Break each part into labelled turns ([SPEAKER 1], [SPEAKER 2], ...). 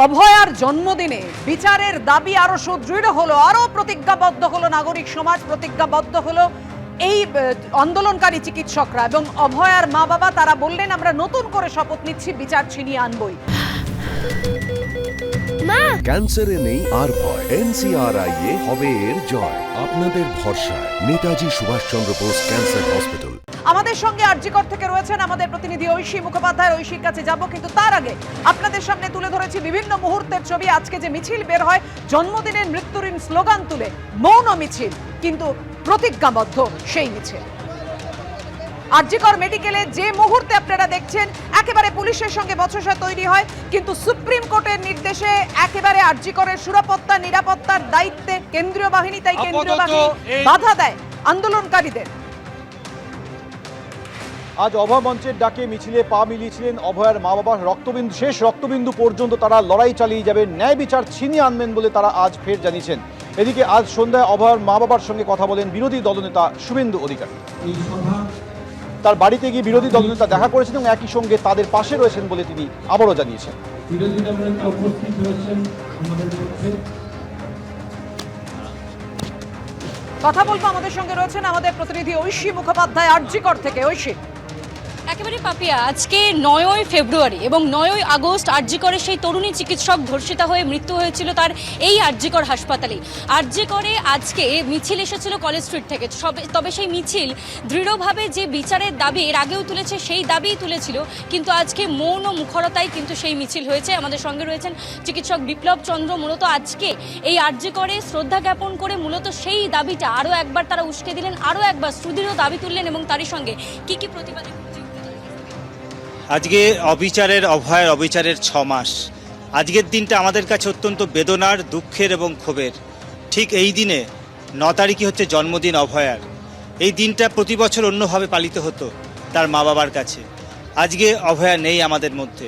[SPEAKER 1] অভয়ার জন্মদিনে বিচারের দাবি আরো সুদৃঢ় হলো, আরো প্রতিজ্ঞাবদ্ধ হলো নাগরিক সমাজ, প্রতিজ্ঞাবদ্ধ হলো এই আন্দোলনকারী চিকিৎসকরা এবং অভয়ার মা বাবা। তারা বললেন, আমরা নতুন করে শপথ নিচ্ছি, বিচার ছিনিয়ে আনবই।
[SPEAKER 2] ক্যান্সারে নেই আর ভয়, NCRI হবে এর জয়। আপনাদের ভরসা নেতাজি সুভাষচন্দ্র বোস ক্যান্সার হসপিটাল।
[SPEAKER 1] আমাদের সঙ্গে আরজিকর থেকে রয়েছেন আমাদের প্রতিনিধি ঐশী মুখোপাধ্যায়। ঐশীর কাছে যাব, কিন্তু তার আগে আপনাদের সামনে তুলে ধরেছি বিভিন্ন মুহূর্তের ছবি। আজকে যে মিছিল বের হয় জন্মদিনের মৃত্যুহীন স্লোগান তুলে, মৌন মিছিল কিন্তু প্রতিজ্ঞাবদ্ধ সেই মিছিল। আরজিকর মেডিকেলে যে মুহূর্তে আপনারা দেখছেন একেবারে পুলিশের সঙ্গে বচসা তৈরি হয়, কিন্তু সুপ্রিম কোর্টের নির্দেশে একেবারে আরজিকরের সুরক্ষা নিরাপত্তার দায়িত্বে কেন্দ্রীয় বাহিনী, তাই কেন্দ্রীয় বাহিনী বাধা দেয় আন্দোলনকারীদের।
[SPEAKER 3] আজ অভয় মঞ্চের ডাকে মিছিলে পা মিলিয়েছিলেন অভয়ার মা বাবা। রক্তবিন্দু শেষ রক্তবিন্দু পর্যন্ত তারা লড়াই চালিয়ে যাবেন, ন্যায় বিচার ছিনিয়ে আনবেন বলে তারা আজ ফের জানিয়েছেন। এদিকে আজ সন্ধ্যায় অভয়ার মা বাবার সঙ্গে কথা বলেন বিরোধী দলনেতা শুভেন্দু অধিকারী। তার বাড়িতে গিয়ে বিরোধী দলনেতা দেখা করেছেন এবং একই সঙ্গে তাদের পাশে রয়েছেন বলে তিনি আবারও জানিয়েছেন।
[SPEAKER 1] কথা বলবো, আমাদের সঙ্গে রয়েছেন আমাদের প্রতিনিধি ঐশী মুখোপাধ্যায় আরজিকর থেকে। ঐশী,
[SPEAKER 4] একেবারে পাপিয়া, আজকে 9ই ফেব্রুয়ারি এবং 9ই আগস্ট আরজিকরে সেই তরুণী চিকিৎসক ধর্ষিতা হয়ে মৃত্যু হয়েছিল তার এই আরজিকর হাসপাতালে। আরজিকরে আজকে মিছিল এসেছিল কলেজ স্ট্রিট থেকে, তবে সেই মিছিল দৃঢ়ভাবে যে বিচারের দাবি এর আগেও তুলেছে সেই দাবিই তুলেছিল, কিন্তু আজকে মৌন মুখরতায় কিন্তু সেই মিছিল হয়েছে। আমাদের সঙ্গে রয়েছেন চিকিৎসক বিপ্লব চন্দ্র। মূলত আজকে এই আরজিকরে শ্রদ্ধা জ্ঞাপন করে মূলত সেই দাবিটা আরও একবার তারা উস্কে দিলেন, আরও একবার সুদৃঢ় দাবি তুললেন এবং তারই সঙ্গে কি কি প্রতিবাদ।
[SPEAKER 5] আজকে অভয়ের অবিচারের 6 মাস। আজকের দিনটা আমাদের কাছে অত্যন্ত বেদনার, দুঃখের এবং ক্ষোভের। ঠিক এই দিনে 9 তারিখই হচ্ছে জন্মদিন অভয়ার। এই দিনটা প্রতি বছর অন্যভাবে পালিত হতো তার মা বাবার কাছে। আজকে অভয়া নেই আমাদের মধ্যে,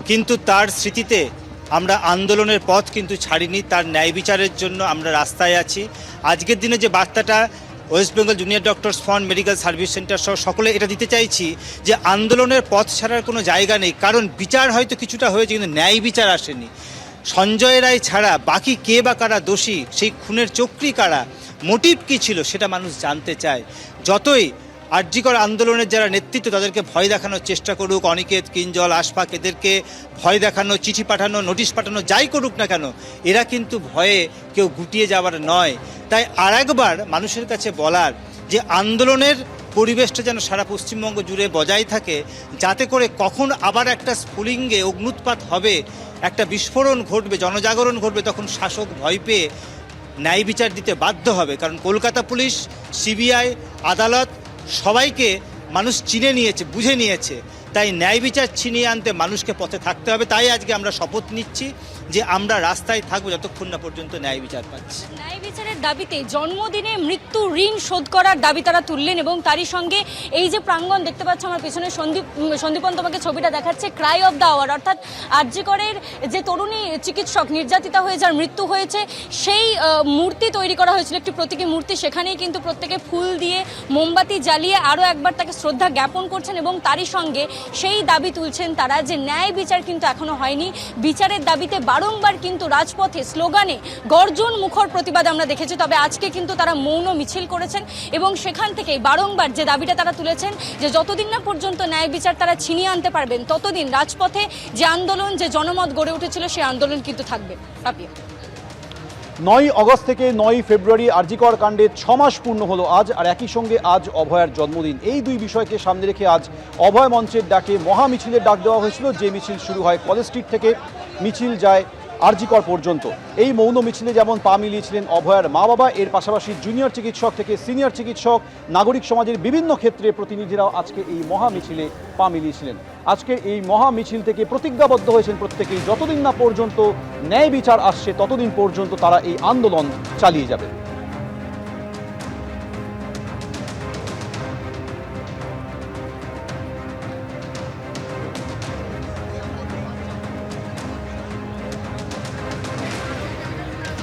[SPEAKER 5] কিন্তু তার স্মৃতিতে আমরা আন্দোলনের পথ কিন্তু ছাড়িনি। তার ন্যায় বিচারের জন্য আমরা রাস্তায় আছি। আজকের দিনে যে বার্তাটা West Bengal junior doctors fund, medical service centre সহ সকলে এটা দিতে চাইছি যে আন্দোলনের পথ ছাড়ার কোনো জায়গা নেই। কারণ বিচার হয়তো কিছুটা হয়েছে, কিন্তু ন্যায় বিচার আসেনি। সঞ্জয় রায় ছাড়া বাকি কে বা কারা দোষী, সেই খুনের চক্রী কারা, মোটিভ কী ছিল সেটা মানুষ জানতে চায়। যতই আরজিকর আন্দোলনের যারা নেতৃত্ব তাদেরকে ভয় দেখানোর চেষ্টা করুক, অনিকেত, কিঞ্জল, আশফাক, এদেরকে ভয় দেখানো, চিঠি পাঠানো, নোটিশ পাঠানো, যাই করুক না কেন, এরা কিন্তু ভয়ে কেউ গুটিয়ে যাওয়ার নয়। তাই আরেকবার মানুষের কাছে বলার যে আন্দোলনের পরিবেশটা যেন সারা পশ্চিমবঙ্গ জুড়ে বজায় থাকে, যাতে করে কখন আবার একটা স্ফুলিঙ্গে অগ্নুৎপাত হবে, একটা বিস্ফোরণ ঘটবে, জনজাগরণ ঘটবে, তখন শাসক ভয় পেয়ে ন্যায় বিচার দিতে বাধ্য হবে। কারণ কলকাতা পুলিশ, সিবিআই, আদালত সবাইকে মানুষ চিনে নিয়েছে, বুঝে নিয়েছে। তাই ন্যায় বিচার ছিনিয়ে আনতে মানুষকে পথে থাকতে হবে। তাই আজকে আমরা শপথ নিচ্ছি যে আমরা রাস্তায় থাকবো যতক্ষণ না পর্যন্ত ন্যায় বিচার পাচ্ছি।
[SPEAKER 4] ন্যায় বিচারের দাবিতে জন্মদিনে মৃত্যু ঋণ শোধ করার দাবি তারা তুললেন এবং তারই সঙ্গে এই যে প্রাঙ্গণ দেখতে পাচ্ছ আমার পেছনে, সন্দীপন তোমাকে ছবিটা দেখাচ্ছে, ক্রাই অফ দ্য আওয়ার, অর্থাৎ আরজিকরের যে তরুণী চিকিৎসক নির্যাতিতা হয়ে যার মৃত্যু হয়েছে সেই মূর্তি তৈরি করা হয়েছিল, একটি প্রতীকী মূর্তি। সেখানেই কিন্তু প্রত্যেকে ফুল দিয়ে মোমবাতি জ্বালিয়ে আরও একবার তাকে শ্রদ্ধা জ্ঞাপন করছেন এবং তারই সঙ্গে সেই দাবি তুলছেন তারা যে ন্যায় বিচার কিন্তু এখনো হয়নি। বিচারের দাবিতে বারংবার কিন্তু রাজপথে স্লোগানে গর্জন মুখর প্রতিবাদ আমরা দেখেছি, তবে আজকে কিন্তু তারা মৌন মিছিল করেছেন এবং সেখান থেকেই বারংবার যে দাবিটা তারা তুলেছেন যে যতদিন না পর্যন্ত ন্যায় বিচার তারা ছিনিয়ে আনতে পারবেন ততদিন রাজপথে যে আন্দোলন, যে জনমত গড়ে উঠেছিল সেই আন্দোলন কিন্তু থাকবে।
[SPEAKER 3] 9ই আগস্ট থেকে 9ই ফেব্রুয়ারি আরজিকর কাণ্ডে 6 মাস পূর্ণ হলো আজ, আর একই সঙ্গে আজ অভয়ার জন্মদিন। এই দুই বিষয়কে সামনে রেখে আজ অভয় মঞ্চের ডাকে মহা মিছিলের ডাক দেওয়া হয়েছিল। যে মিছিল শুরু হয় কলেজ স্ট্রিট থেকে, মিছিল যায় আরজিকর পর্যন্ত। এই মৌন মিছিলে যেমন পা মিলিয়েছিলেন অভয়ার মা বাবা, এর পাশাপাশি জুনিয়র চিকিৎসক থেকে সিনিয়র চিকিৎসক, নাগরিক সমাজের বিভিন্ন ক্ষেত্রে প্রতিনিধিরাও আজকে এই মহা মিছিলে পা মিলিয়েছিলেন। আজকের এই মহা মিছিল থেকে প্রতিজ্ঞাবদ্ধ হয়েছেন প্রত্যেকেই, যতদিন না পর্যন্ত ন্যায় বিচার আসছে ততদিন পর্যন্ত তারা এই আন্দোলন চালিয়ে যাবেন।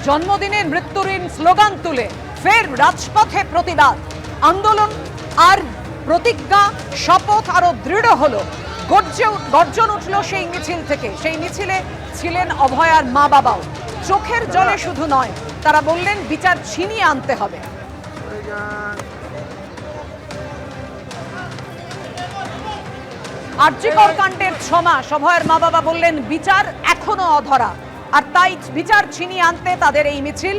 [SPEAKER 1] জন্মদিনের মৃত্যুহীন স্লোগান তুলে ফের রাজপথে প্রতিবাদ, আন্দোলন আর প্রতিজ্ঞা, শপথ আরো দৃঢ় হলো। গর্জন উঠল সেই মিছিল থেকে। সেই মিছিলে ছিলেন অভয়ার মা বাবাও। চোখের জলে শুধু নয়, তারা বললেন বিচার ছিনিয়ে আনতে হবে। আরজিকর কাণ্ডের 6 মাস, অভয়ের মা বাবা বললেন বিচার এখনো অধরা, আর তাই বিচার ছিনিয়ে আনতে তাদের এই মিছিল।